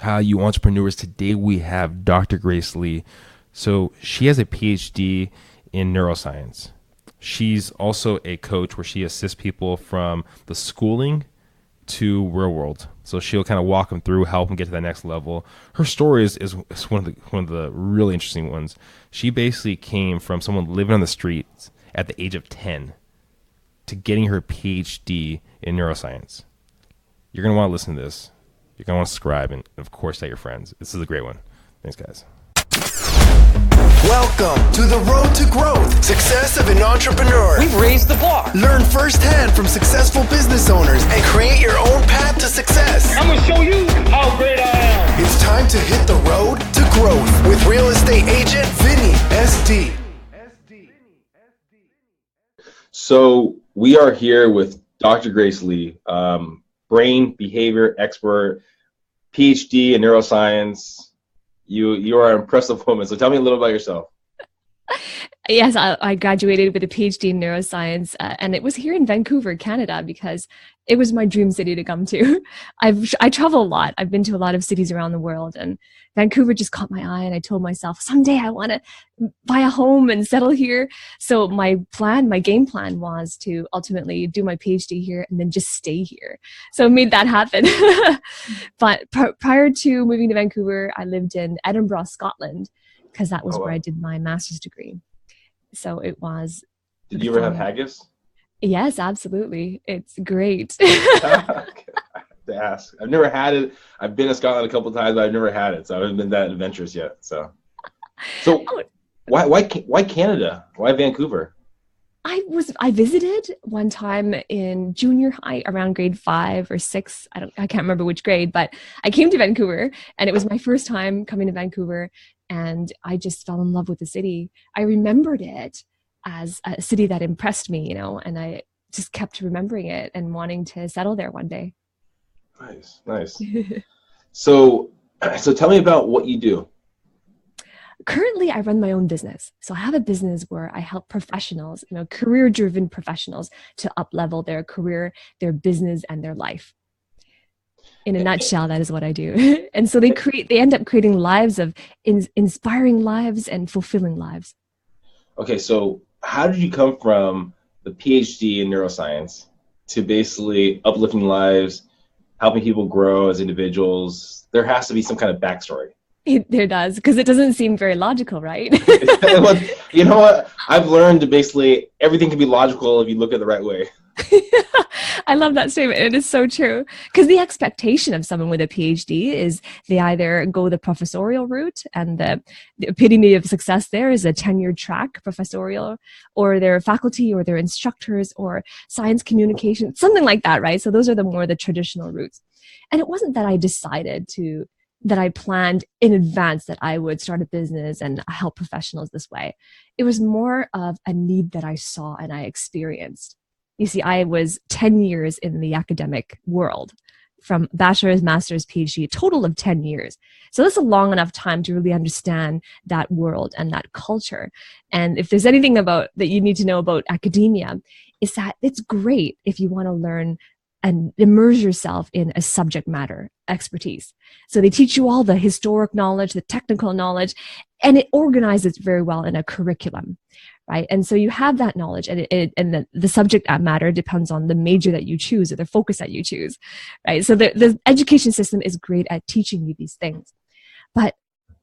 you entrepreneurs. Today we have Dr. Grace Lee. So she has a PhD in neuroscience. She's also a coach where she assists people from the schooling to real world. So she'll kind of walk them through, help them get to that next level. Her story is one of the really interesting ones. She basically came from someone living on the streets at the age of 10 to getting her PhD in neuroscience. You're going to want to listen to this. You're going to want to subscribe and, of course, tell your friends. This is a great one. Thanks, guys. Welcome to the road to growth, success of an entrepreneur. We've raised the bar. Learn firsthand from successful business owners and create your own path to success. I'm going to show you how great I am. It's time to hit the road to growth with real estate agent Vinny SD. So we are here with Dr. Grace Lee, brain behavior expert, PhD in neuroscience. You are an impressive woman. So tell me a little about yourself. Yes, I graduated with a PhD in neuroscience, and it was here in Vancouver, Canada, because it was my dream city to come to. I travel a lot. I've been to a lot of cities around the world, and Vancouver just caught my eye, and I told myself, someday I want to buy a home and settle here. So my game plan was to ultimately do my PhD here and then just stay here. So I made that happen. But prior to moving to Vancouver, I lived in Edinburgh, Scotland, because that was where I did my master's degree. So it was. Did you ever have haggis? Yes, absolutely. It's great. Okay. I have to ask. I've never had it. I've been to Scotland a couple of times, but I've never had it. So I haven't been that adventurous yet. So why Canada? Why Vancouver? I visited one time in junior high around grade 5 or 6. I can't remember which grade, but I came to Vancouver and it was my first time coming to Vancouver, and I just fell in love with the city. I remembered it as a city that impressed me, and I just kept remembering it and wanting to settle there one day. Nice. So tell me about what you do. Currently, I run my own business. So I have a business where I help professionals, career-driven professionals, to up-level their career, their business, and their life. In a nutshell, that is what I do. And so they end up creating lives of inspiring lives and fulfilling lives. Okay, so how did you come from the PhD in neuroscience to basically uplifting lives, helping people grow as individuals? There has to be some kind of backstory. There does, because it doesn't seem very logical, right? Well, you know what? I've learned to basically everything can be logical if you look at it the right way. I love that statement. It is so true. Because the expectation of someone with a PhD is they either go the professorial route, and the epitome of success there is a tenured track, professorial, or they're faculty, or they're instructors, or science communication, something like that, right? So those are the traditional routes. And it wasn't that I decided that I planned in advance that I would start a business and help professionals this way. It was more of a need that I saw and I experienced. You see, I was 10 years in the academic world, from bachelor's, master's, PhD, a total of 10 years. So that's a long enough time to really understand that world and that culture. And if there's anything that you need to know about academia, is that it's great if you want to learn and immerse yourself in a subject matter expertise. So they teach you all the historic knowledge, the technical knowledge, and it organizes very well in a curriculum, right? And so you have that knowledge, and the subject matter depends on the major that you choose or the focus that you choose, right? So the education system is great at teaching you these things, but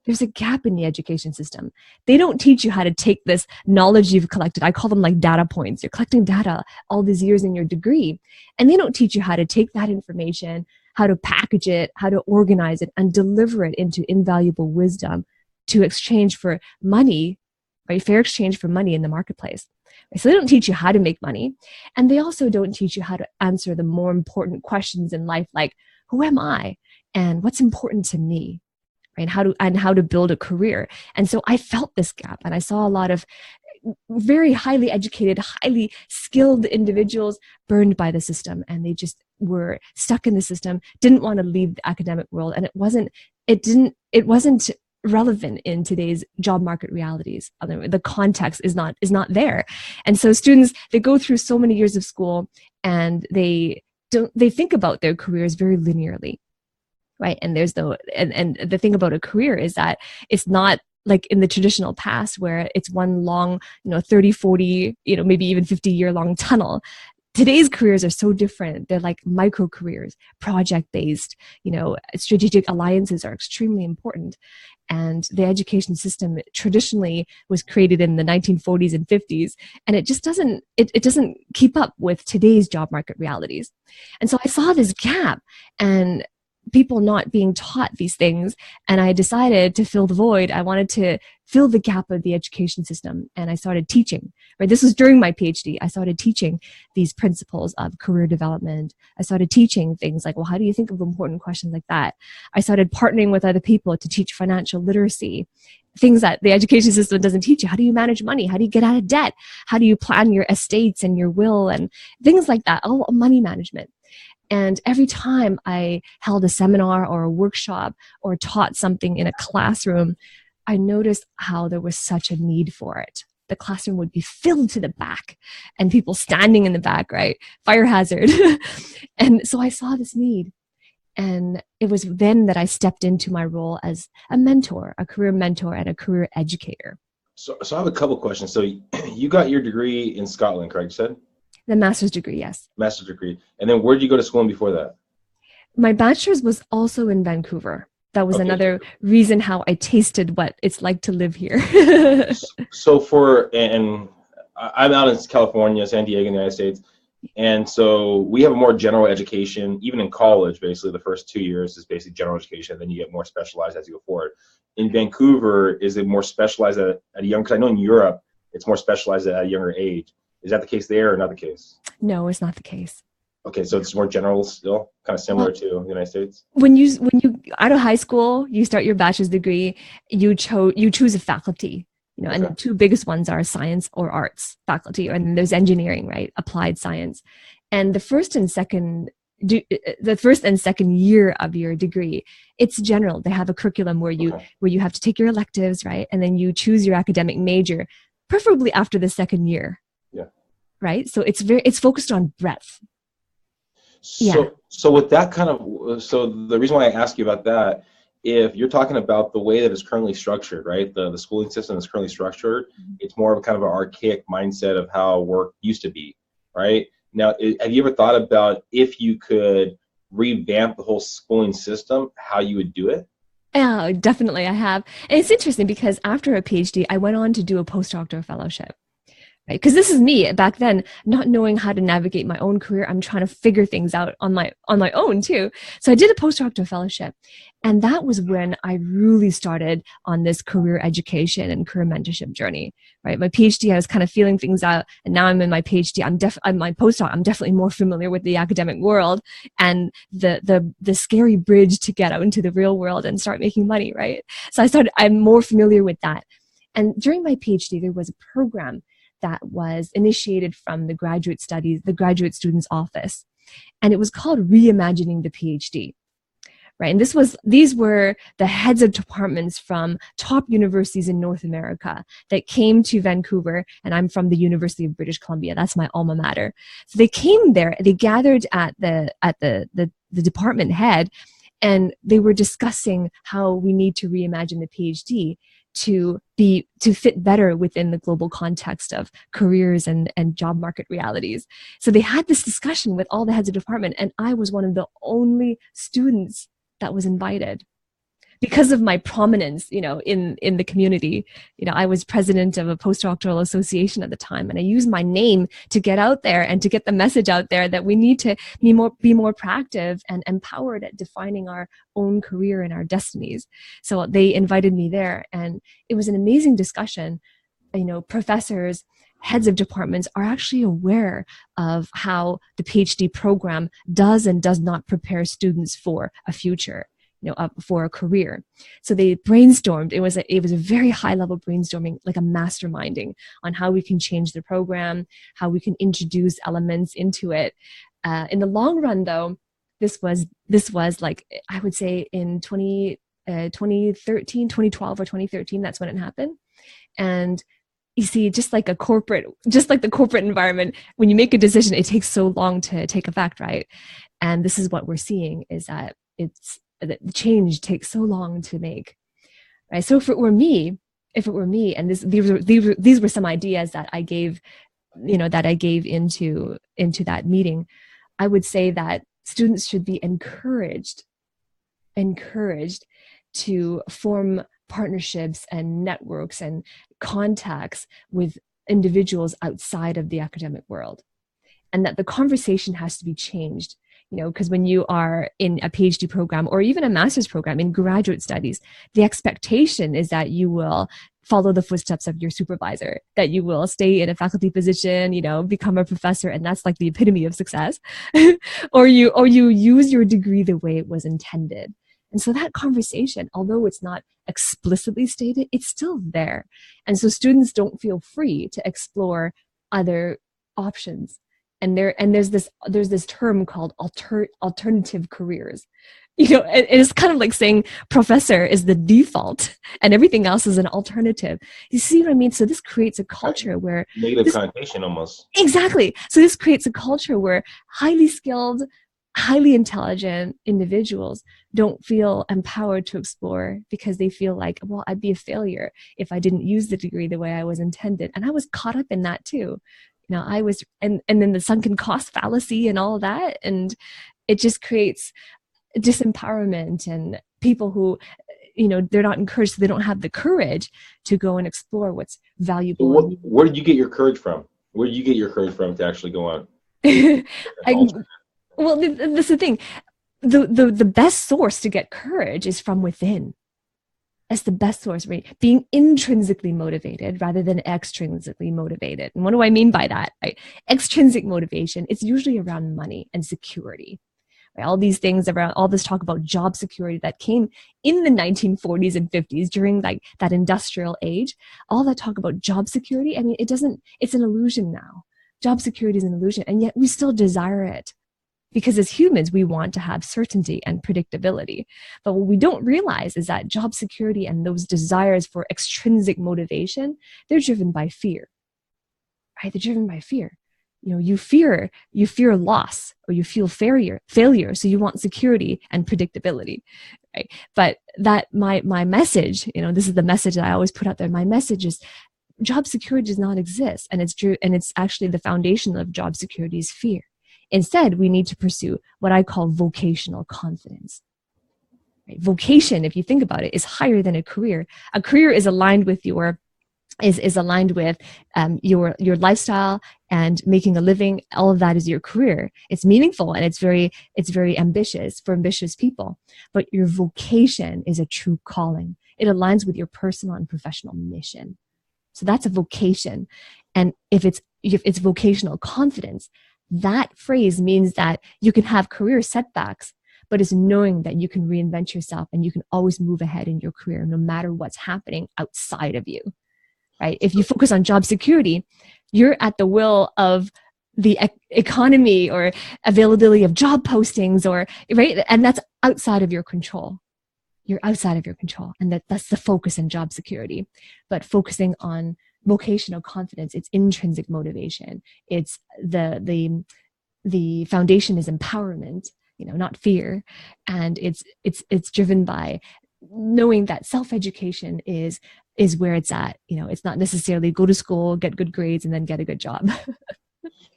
there's a gap in the education system. They don't teach you how to take this knowledge you've collected. I call them like data points. You're collecting data all these years in your degree, and they don't teach you how to take that information, how to package it, how to organize it, and deliver it into invaluable wisdom to exchange for money, right? Fair exchange for money in the marketplace. Right? So they don't teach you how to make money, and they also don't teach you how to answer the more important questions in life, like who am I and what's important to me? Right? How to build a career. And so I felt this gap, and I saw a lot of very highly educated, highly skilled individuals burned by the system, and they just were stuck in the system, didn't want to leave the academic world, and it wasn't relevant in today's job market realities. The context is not there. And so students, they go through so many years of school, and they think about their careers very linearly. right? And there's and the thing about a career is that it's not like in the traditional past where it's one long, 30, 40, maybe even 50-year long tunnel. Today's careers are so different. They're like micro careers, project based, strategic alliances are extremely important. And the education system traditionally was created in the 1940s and 50s, and it just doesn't keep up with today's job market realities. And so I saw this gap and people not being taught these things, and I decided to fill the void. I wanted to fill the gap of the education system, and I started teaching. Right, this was during my PhD. I started teaching these principles of career development. I started teaching things like, well, how do you think of important questions like that? I started partnering with other people to teach financial literacy, things that the education system doesn't teach you. How do you manage money? How do you get out of debt? How do you plan your estates and your will and things like that? All money management. And every time I held a seminar or a workshop or taught something in a classroom, I noticed how there was such a need for it. The classroom would be filled to the back and people standing in the back, right? Fire hazard. And so I saw this need. And it was then that I stepped into my role as a mentor, a career mentor and a career educator. So I have a couple questions. So you got your degree in Scotland, correct? You said? The master's degree, yes. Master's degree. And then where did you go to school before that? My bachelor's was also in Vancouver. That was another reason how I tasted what it's like to live here. So and I'm out in California, San Diego, in the United States. And so we have a more general education, even in college, basically the first 2 years is basically general education. Then you get more specialized as you go forward. In Vancouver, is it more specialized at a young, because I know in Europe, it's more specialized at a younger age. Is that the case there or not the case? No, it's not the case. Okay, so it's more general still, kind of similar to the United States? When you out of high school, you start your bachelor's degree, you choose a faculty, and the two biggest ones are science or arts faculty, and then there's engineering, right? Applied science. And the first and second year of your degree, it's general. They have a curriculum where you have to take your electives, right? And then you choose your academic major, preferably after the second year. Yeah. Right? So it's focused on breadth. So with that so the reason why I ask you about that, if you're talking about the way that it's currently structured, right? The schooling system is currently structured. It's more of a kind of an archaic mindset of how work used to be, right? Now, have you ever thought about if you could revamp the whole schooling system, how you would do it? Yeah, definitely I have. And it's interesting because after a PhD, I went on to do a postdoctoral fellowship. Right? Because this is me back then, not knowing how to navigate my own career. I'm trying to figure things out on my own too. So I did a postdoctoral fellowship, and that was when I really started on this career education and career mentorship journey. Right, my PhD, I was kind of feeling things out, and now I'm in my PhD. I'm my postdoc. I'm definitely more familiar with the academic world and the scary bridge to get out into the real world and start making money. Right, so I'm more familiar with that. And during my PhD, there was a program that was initiated from the graduate students office. And it was called Reimagining the PhD, right? And these were the heads of departments from top universities in North America that came to Vancouver, and I'm from the University of British Columbia. That's my alma mater. So they came there, they gathered at the department head, and they were discussing how we need to reimagine the PhD to fit better within the global context of careers and job market realities. So they had this discussion with all the heads of department, and I was one of the only students that was invited because of my prominence, in the community. I was president of a postdoctoral association at the time, and I used my name to get out there and to get the message out there that we need to be more proactive and empowered at defining our own career and our destinies. So they invited me there, and it was an amazing discussion. Professors, heads of departments are actually aware of how the PhD program does and does not prepare students for a future, for a career. So they brainstormed. It was a very high level brainstorming, like a masterminding on how we can change the program, how we can introduce elements into it. In the long run, though, this was like, I would say in 2013, 2012 or 2013, that's when it happened. And you see, just like the corporate environment, when you make a decision, it takes so long to take effect, right? And this is what we're seeing, is that it's the change takes so long to make, right? So if it were me, and these were some ideas that I gave, into that meeting, I would say that students should be encouraged to form partnerships and networks and contacts with individuals outside of the academic world, and that the conversation has to be changed. Because when you are in a PhD program or even a master's program in graduate studies, the expectation is that you will follow the footsteps of your supervisor, that you will stay in a faculty position, become a professor, and that's like the epitome of success, or you use your degree the way it was intended. And so that conversation, although it's not explicitly stated, it's still there. And so students don't feel free to explore other options. And there's this term called alternative careers. It's kind of like saying professor is the default and everything else is an alternative. You see what I mean? So this creates a culture where negative connotation almost. Exactly. So this creates a culture where highly skilled, highly intelligent individuals don't feel empowered to explore because they feel like, well, I'd be a failure if I didn't use the degree the way I was intended. And I was caught up in that too. I was, and then the sunken cost fallacy and all that. And it just creates disempowerment and people who, they're not encouraged, so they don't have the courage to go and explore what's valuable. Where did you get your courage from? Where did you get your courage from to actually go on? Well, this is the thing. The best source to get courage is from within. That's the best source, right? Being intrinsically motivated rather than extrinsically motivated. And what do I mean by that? Right? Extrinsic motivation, it's usually around money and security. Right? All these things around, all this talk about job security that came in the 1940s and 50s during like that industrial age, all that talk about job security, I mean, it's an illusion now. Job security is an illusion, and yet we still desire it. Because as humans, we want to have certainty and predictability. But what we don't realize is that job security and those desires for extrinsic motivation, they're driven by fear, right? They're driven by fear. You fear loss, or you feel failure. So you want security and predictability, right? But that my message, this is the message that I always put out there. My message is job security does not exist. And it's actually the foundation of job security is fear. Instead, we need to pursue what I call vocational confidence. Right? Vocation, if you think about it, is higher than a career. A career is aligned with your lifestyle and making a living. All of that is your career. It's meaningful and it's very ambitious for ambitious people. But your vocation is a true calling. It aligns with your personal and professional mission. So that's a vocation. And if it's vocational confidence, that phrase means that you can have career setbacks, but it's knowing that you can reinvent yourself and you can always move ahead in your career no matter what's happening outside of you, right? If you focus on job security, you're at the will of the economy or availability of job postings, or right, and that's outside of your control. You're outside of your control, and that's the focus in job security. But focusing on vocational confidence, it's intrinsic motivation. It's the foundation is empowerment, not fear, and it's driven by knowing that self-education is where it's at. It's not necessarily go to school, get good grades, and then get a good job.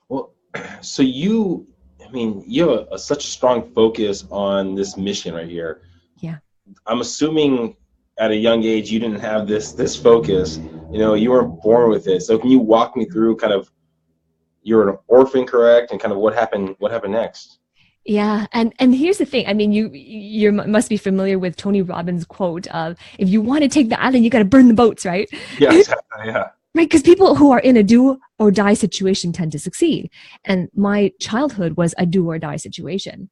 Well, so you have such a strong focus on this mission right here. Yeah. I'm assuming at a young age you didn't have this focus. You weren't born with it. So can you walk me through kind of, you're an orphan, correct? And kind of what happened next? Yeah. And here's the thing. I mean, you must be familiar with Tony Robbins' quote of, if you want to take the island, you got to burn the boats, right? Yeah, exactly. Yeah. Right. Because people who are in a do or die situation tend to succeed. And my childhood was a do or die situation.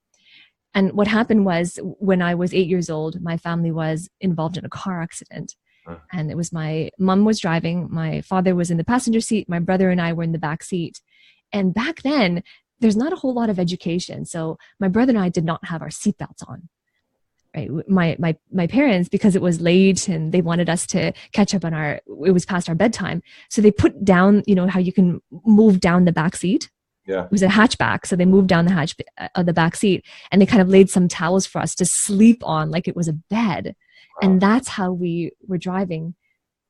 And what happened was, when I was 8 years old, my family was involved in a car accident. And it was my mom was driving, my father was in the passenger seat, my brother and I were in the back seat. And back then, there's not a whole lot of education. So my brother and I did not have our seatbelts on. Right. My parents, because it was late and they wanted us to catch up on it was past our bedtime. So they put down, how you can move down the back seat. Yeah. It was a hatchback, so they moved down the back seat, and they kind of laid some towels for us to sleep on like it was a bed. Wow. And that's how we were driving.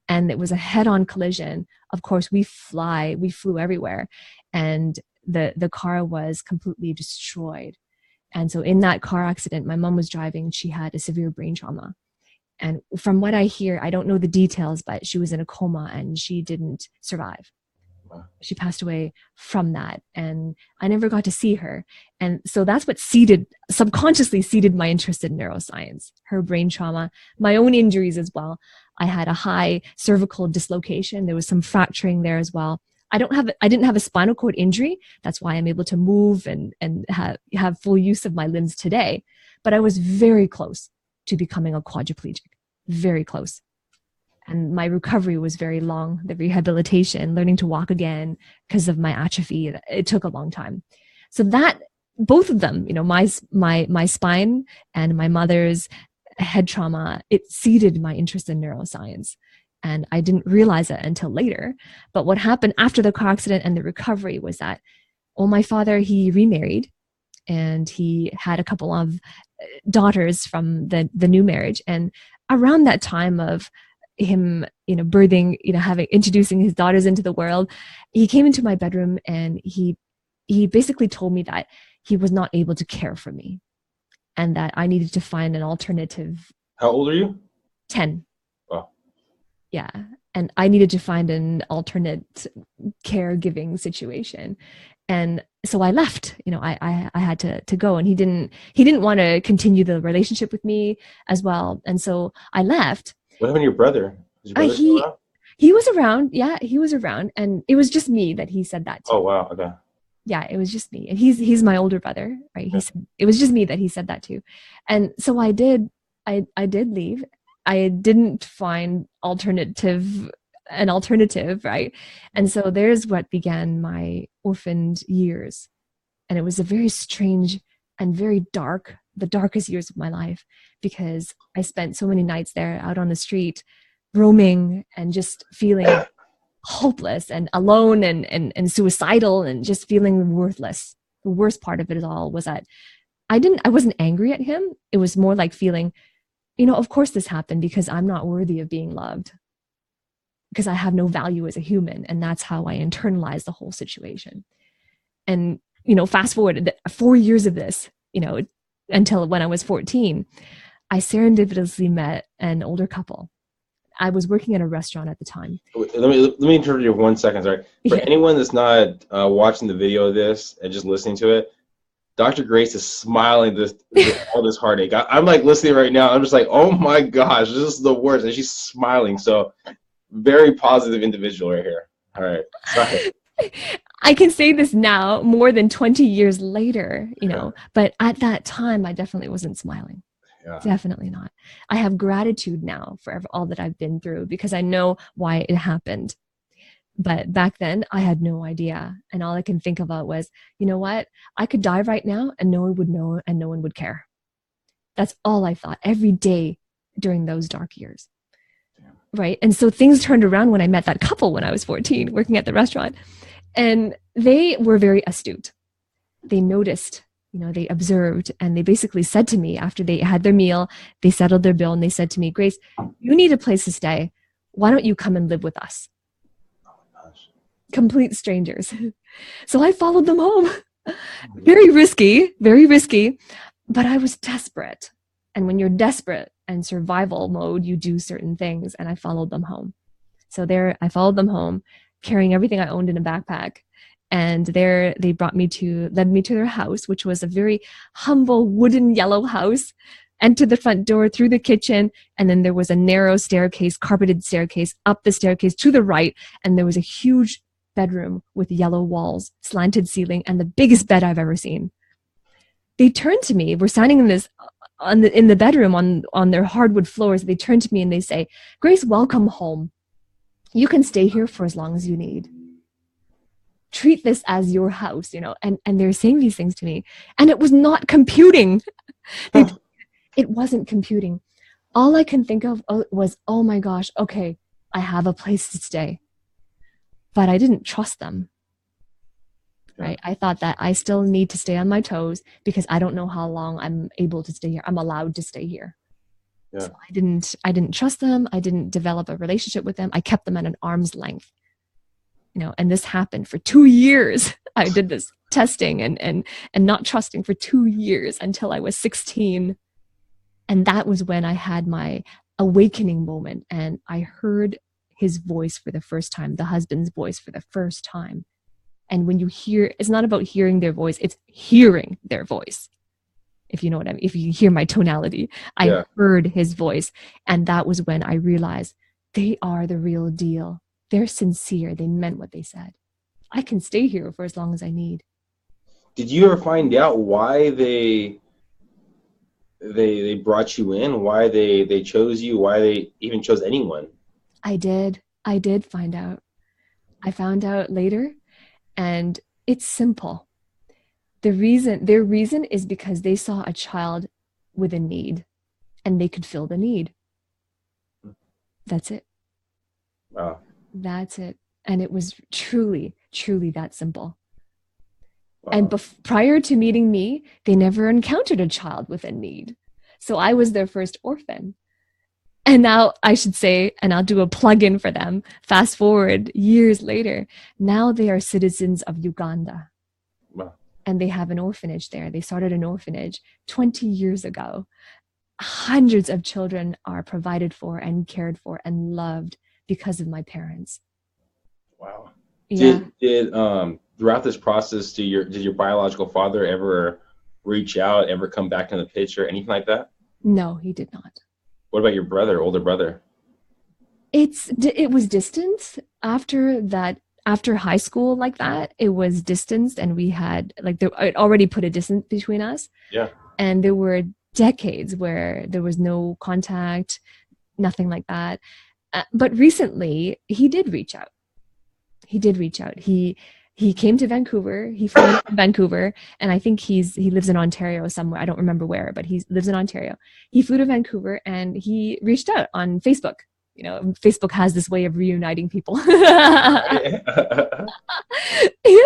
And it was a head-on collision. Of course, we flew everywhere, and the car was completely destroyed. And so in that car accident, my mom was driving. She had a severe brain trauma. And from what I hear, I don't know the details, but she was in a coma and she didn't survive. She passed away from that, and I never got to see her. And so that's what subconsciously seeded my interest in neuroscience, her brain trauma, my own injuries as well. I had a high cervical dislocation. There was some fracturing there as well. I didn't have a spinal cord injury. That's why I'm able to move and have full use of my limbs today. But I was very close to becoming a quadriplegic, very close. And my recovery was very long. The rehabilitation, learning to walk again because of my atrophy, it took a long time. So that, both of them, my spine and my mother's head trauma, it seeded my interest in neuroscience. And I didn't realize it until later. But what happened after the car accident and the recovery was that, my father, he remarried, and he had a couple of daughters from the new marriage. And around that time of him, birthing, introducing his daughters into the world, he came into my bedroom and he basically told me that he was not able to care for me and that I needed to find an alternative. How old are you? 10. Wow. Yeah. And I needed to find an alternate caregiving situation. And so I left, I had to go, and he didn't want to continue the relationship with me as well. And so I left. What happened to your brother? Was your brother still around? He was around. Yeah, he was around. And it was just me that he said that to. Oh, wow. Okay. Yeah, it was just me. And he's my older brother, right? He said, it was just me that he said that to. And so I did leave. I didn't find an alternative, right? And so there's what began my orphaned years. And it was a very strange and very dark, the darkest years of my life, because I spent so many nights there out on the street, roaming and just feeling hopeless and alone and suicidal and just feeling worthless. The worst part of it all was that I wasn't angry at him. It was more like feeling, of course this happened because I'm not worthy of being loved, because I have no value as a human. And that's how I internalized the whole situation. And, fast forward 4 years of this, until when I was 14, I serendipitously met an older couple. I was working at a restaurant at the time. Let me interrupt you 1 second. Sorry. For anyone that's not watching the video of this and just listening to it, Dr. Grace is smiling all this heartache. I'm like listening right now. I'm just like, oh my gosh, this is the worst. And she's smiling. So very positive individual right here. All right. Sorry. I can say this now more than 20 years later, but at that time, I definitely wasn't smiling. Yeah. Definitely not. I have gratitude now for all that I've been through because I know why it happened. But back then, I had no idea. And all I can think about was, you know what? I could die right now and no one would know and no one would care. That's all I thought every day during those dark years. Right. And so things turned around when I met that couple when I was 14, working at the restaurant. And they were very astute. They noticed, they observed, and they basically said to me after they had their meal, they settled their bill, and they said to me, Grace, you need a place to stay. Why don't you come and live with us? Oh my gosh. Complete strangers. So I followed them home. Very risky, but I was desperate. And when you're desperate and survival mode, you do certain things, and I followed them home. So I followed them home, carrying everything I owned in a backpack. And there they led me to their house, which was a very humble wooden yellow house. Entered the front door, through the kitchen, and then there was a narrow staircase, carpeted staircase, up the staircase to the right, and there was a huge bedroom with yellow walls, slanted ceiling, and the biggest bed I've ever seen. They turned to me. We're standing in the bedroom on their hardwood floors. They turned to me and they say, Grace, welcome home. You can stay here for as long as you need. Treat this as your house, and they're saying these things to me. And it was not computing. It wasn't computing. All I can think of was, oh my gosh, okay, I have a place to stay. But I didn't trust them. right? I thought that I still need to stay on my toes because I don't know how long I'm able to stay here. I'm allowed to stay here. Yeah. So I didn't trust them. I didn't develop a relationship with them. I kept them at an arm's length, and this happened for 2 years. I did this testing and not trusting for 2 years until I was 16. And that was when I had my awakening moment, and I heard his voice for the first time, the husband's voice for the first time. And when you hear, it's not about hearing their voice, it's hearing their voice. If you know what I mean, if you hear my tonality, I heard his voice. And that was when I realized they are the real deal. They're sincere. They meant what they said. I can stay here for as long as I need. Did you ever find out why they brought you in, why they chose you, why they even chose anyone? I did find out. I found out later, and it's simple. Their reason is because they saw a child with a need and they could fill the need. That's it. Wow. That's it. And it was truly, truly that simple. Wow. And prior to meeting me, they never encountered a child with a need. So I was their first orphan. And now I should say, and I'll do a plug-in for them, fast forward years later, now they are citizens of Uganda. Wow. And they have an orphanage there. They started an orphanage 20 years ago. Hundreds of children are provided for and cared for and loved because of my parents. Wow. Yeah. Did throughout this process, did your biological father ever reach out, ever come back in the picture, anything like that? No, he did not. What about your brother, older brother? It was distance after that. After high school like that, it was distanced, and we had it already put a distance between us. Yeah. And there were decades where there was no contact, nothing like that. But recently, he did reach out. He came to Vancouver. He flew to Vancouver, and I think he lives in Ontario somewhere. I don't remember where, but he lives in Ontario. He flew to Vancouver, and he reached out on Facebook. Facebook has this way of reuniting people. Yeah,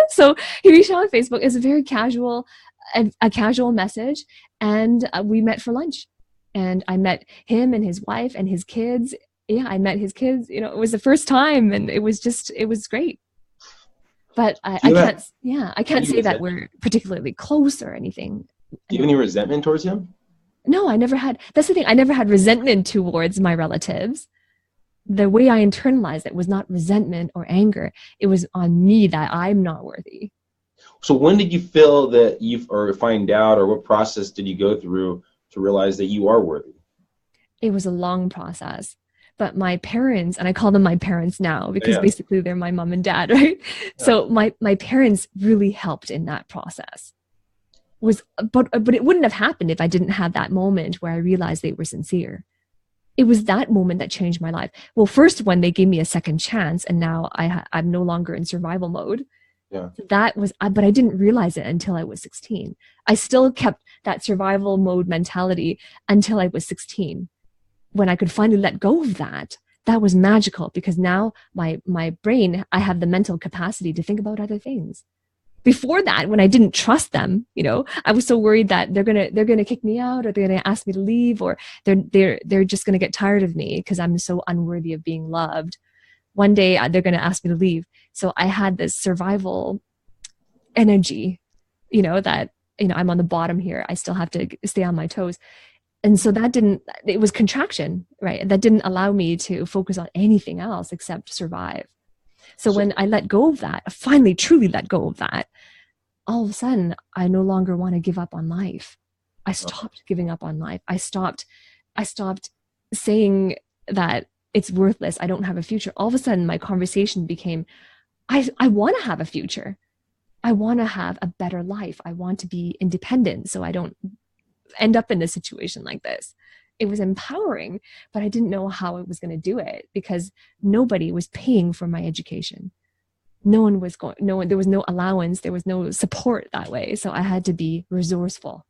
so he reached out on Facebook. It's a very casual message, and we met for lunch. And I met him and his wife and his kids. Yeah, I met his kids. It was the first time, and it was great. But I can't say that we're particularly close or anything. Do you have any resentment towards him? No, I never had. That's the thing. I never had resentment towards my relatives. The way I internalized it was not resentment or anger. It was on me that I'm not worthy. So when did you feel that or find out, or what process did you go through to realize that you are worthy? It was a long process. But my parents, and I call them my parents now because basically they're my mom and dad, right? Yeah. So my parents really helped in that process. But it wouldn't have happened if I didn't have that moment where I realized they were sincere. It was that moment that changed my life. Well, first when they gave me a second chance, and now I'm no longer in survival mode. Yeah. That was, but I didn't realize it until I was 16. I still kept that survival mode mentality until I was 16. When I could finally let go of that was magical, because now my brain, I have the mental capacity to think about other things. Before that, when I didn't trust them, I was so worried that they're gonna kick me out, or they're gonna ask me to leave, or they're just gonna get tired of me because I'm so unworthy of being loved. One day they're gonna ask me to leave. So I had this survival energy, that I'm on the bottom here. I still have to stay on my toes. And so it was contraction, right? That didn't allow me to focus on anything else except survive. So when I let go of that, I finally truly let go of that, all of a sudden, I no longer want to give up on life. I stopped giving up on life. I stopped saying that it's worthless. I don't have a future. All of a sudden, my conversation became, I want to have a future. I want to have a better life. I want to be independent so I don't end up in a situation like this. It was empowering, but I didn't know how I was going to do it because nobody was paying for my education. There was no allowance. There was no support that way. So I had to be resourceful.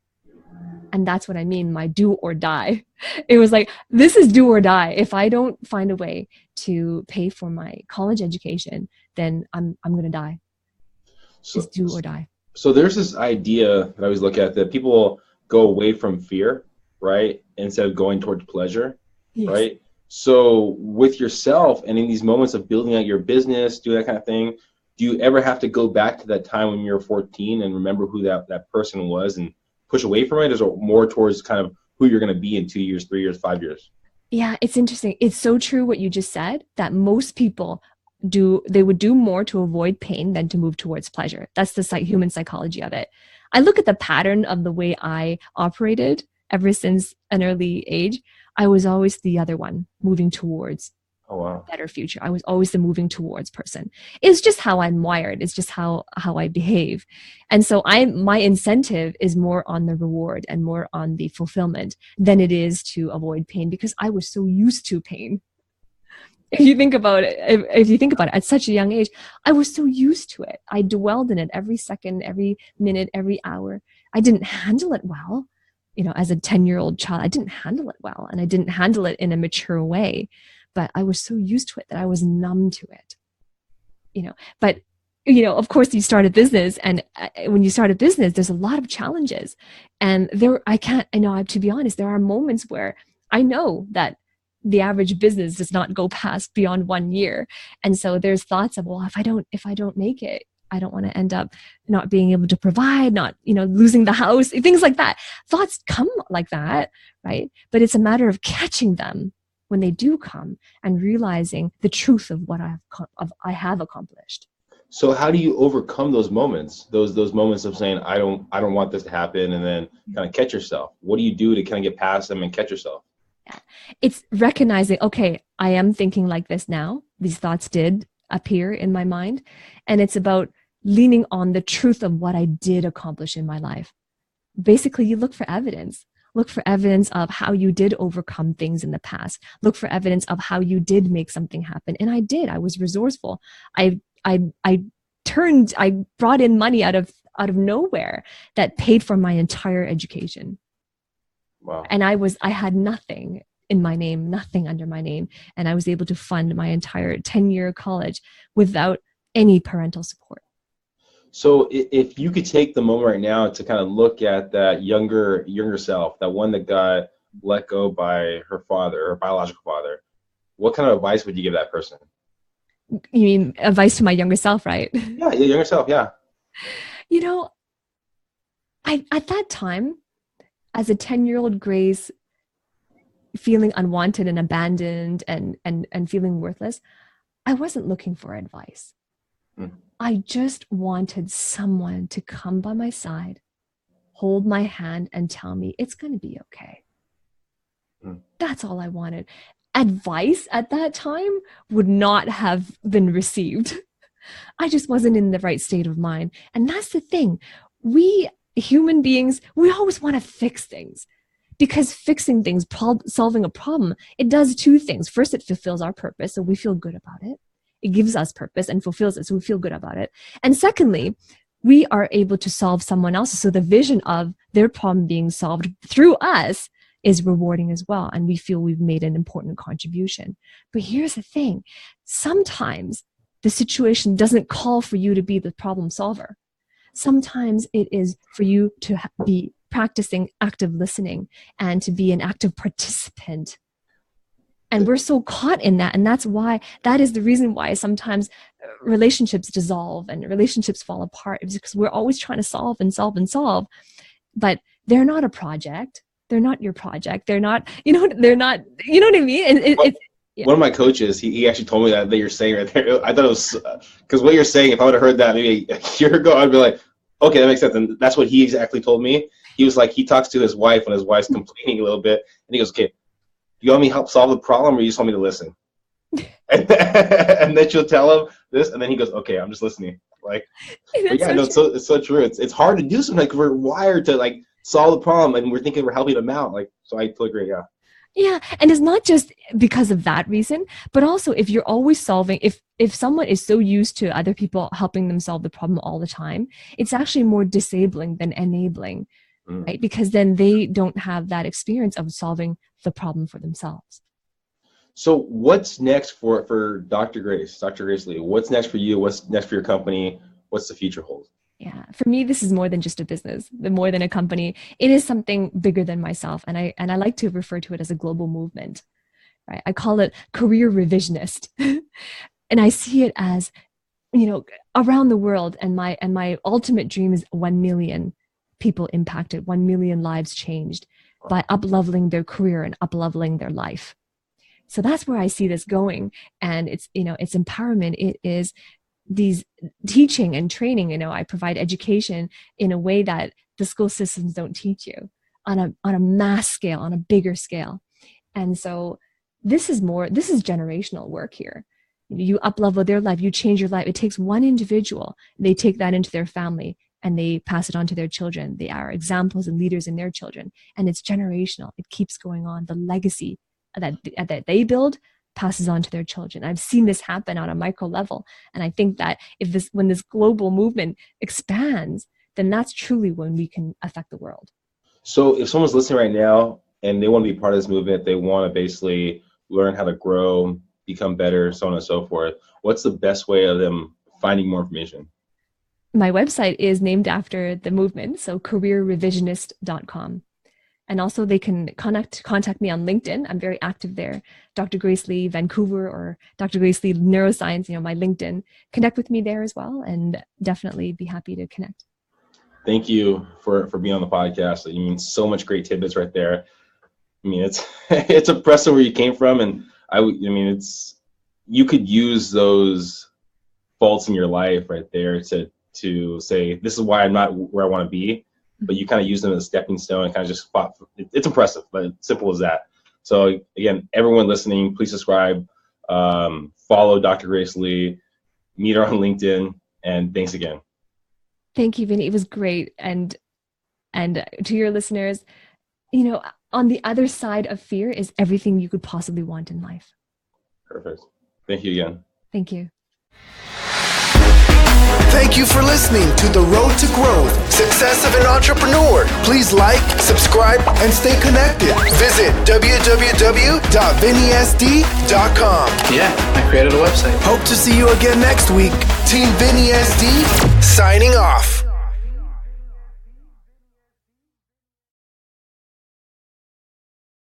And that's what I mean, my do or die. It was like, this is do or die. If I don't find a way to pay for my college education, then I'm going to die. So, It's do or die. so there's this idea that I always look at that people go away from fear, right? Instead of going towards pleasure, Yes. right? So with yourself and in these moments of building out your business, doing that kind of thing, do you ever have to go back to that time when you were 14 and remember who that person was and push away from it? Is it more towards kind of who you're going to be in 2 years, 3 years, 5 years? Yeah, it's interesting. It's so true what you just said, that most people they would do more to avoid pain than to move towards pleasure. That's the human psychology of it. I look at the pattern of the way I operated ever since an early age. I was always the other one, moving towards Oh, wow. a better future. I was always the moving towards person. It's just how I'm wired. It's just how I behave. And so my incentive is more on the reward and more on the fulfillment than it is to avoid pain, because I was so used to pain. If you think about it, at such a young age, I was so used to it. I dwelled in it every second, every minute, every hour. I didn't handle it well. As a 10-year-old child, I didn't handle it well, and I didn't handle it in a mature way. But I was so used to it that I was numb to it. But of course, you start a business, and when you start a business, there's a lot of challenges. And to be honest, there are moments where I know that the average business does not go past beyond 1 year. And so there's thoughts of, well, if I don't make it, I don't want to end up not being able to provide, not, losing the house, things like that. Thoughts come like that, right? But it's a matter of catching them when they do come and realizing the truth of what I have accomplished. So how do you overcome those moments? Those moments of saying, I don't want this to happen, and then kind of catch yourself. What do you do to kind of get past them and catch yourself? Yeah. It's recognizing, okay, I am thinking like this now. These thoughts did appear in my mind. And it's about leaning on the truth of what I did accomplish in my life. Basically, you look for evidence. Look for evidence of how you did overcome things in the past. Look for evidence of how you did make something happen. And I did. I was resourceful. I brought in money out of nowhere that paid for my entire education. Wow. And I had nothing in my name, nothing under my name. And I was able to fund my entire 10-year college without any parental support. So if you could take the moment right now to kind of look at that younger self, that one that got let go by her father, her biological father, what kind of advice would you give that person? You mean advice to my younger self, right? Yeah, your younger self, yeah. At that time, as a 10-year-old Grace, feeling unwanted and abandoned and feeling worthless, I wasn't looking for advice. I just wanted someone to come by my side, hold my hand, and tell me it's going to be okay. That's all I wanted. Advice at that time would not have been received. I just wasn't in the right state of mind. And that's the thing. We human beings, we always want to fix things, because fixing things, solving a problem, it does two things. First, it fulfills our purpose, so we feel good about it. It gives us purpose and fulfills it, so we feel good about it. And secondly, we are able to solve someone else's, so the vision of their problem being solved through us is rewarding as well, and we feel we've made an important contribution. But here's the thing. Sometimes the situation doesn't call for you to be the problem solver. Sometimes it is for you to be practicing active listening and to be an active participant. And we're so caught in that. And that is the reason why sometimes relationships dissolve and relationships fall apart, is because we're always trying to solve and solve and solve. But they're not a project. They're not your project. They're not, they're not, you know what I mean? And One of my coaches, he actually told me that you're saying right there. I thought it was, because what you're saying, if I would have heard that maybe a year ago, I'd be like, okay, that makes sense. And that's what he exactly told me. He was like, he talks to his wife when his wife's complaining a little bit. And he goes, okay, do you want me to help solve the problem, or you just want me to listen? and then she'll tell him this, and then he goes, okay, I'm just listening. Like, yeah, no, it's so true. It's hard to do something. Like, we're wired to like solve the problem, and we're thinking we're helping them out. Like, so I totally agree. Yeah. Yeah. And it's not just because of that reason, but also if you're always solving, if someone is so used to other people helping them solve the problem all the time, it's actually more disabling than enabling, right? Because then they don't have that experience of solving the problem for themselves. So what's next for Dr. Grace Lee? What's next for you? What's next for your company? what's the future hold? Yeah, for me, this is more than just a business, more than a company. It is something bigger than myself, and I like to refer to it as a global movement. Right? I call it Career Revisionist, and I see it as, around the world. And my ultimate dream is 1 million people impacted, 1 million lives changed by up-leveling their career and up-leveling their life. So that's where I see this going, and it's empowerment. It is these teaching and training. I provide education in a way that the school systems don't teach you on a mass scale, on a bigger scale. And so this is generational work here. You up-level their life, you change your life. It takes one individual. They take that into their family and they pass it on to their children. They are examples and leaders in their children. And it's generational. It keeps going on. The legacy that they build passes on to their children. I've seen this happen on a micro level. And I think that when this global movement expands, then that's truly when we can affect the world. So if someone's listening right now and they want to be part of this movement, they want to basically learn how to grow, become better, so on and so forth, what's the best way of them finding more information? My website is named after the movement, so careerrevisionist.com. And also they can contact me on LinkedIn. I'm very active there. Dr. Grace Lee Vancouver or Dr. Grace Lee Neuroscience, my LinkedIn. Connect with me there as well, and definitely be happy to connect. Thank you for being on the podcast. You mean so much great tidbits right there. I mean, it's impressive where you came from, and you could use those faults in your life right there to say, this is why I'm not where I want to be. But you kind of use them as a stepping stone and kind of just fought. It's impressive, but it's simple as that. So again, everyone listening, please subscribe, follow Dr. Grace Lee, meet her on LinkedIn, and thanks again. Thank you, Vinny. It was great. And to your listeners, on the other side of fear is everything you could possibly want in life. Perfect. Thank you again. Thank you. Thank you for listening to The Road to Growth, Success of an Entrepreneur. Please like, subscribe, and stay connected. Visit www.vinnySD.com. Yeah, I created a website. Hope to see you again next week. Team Vinny SD, signing off.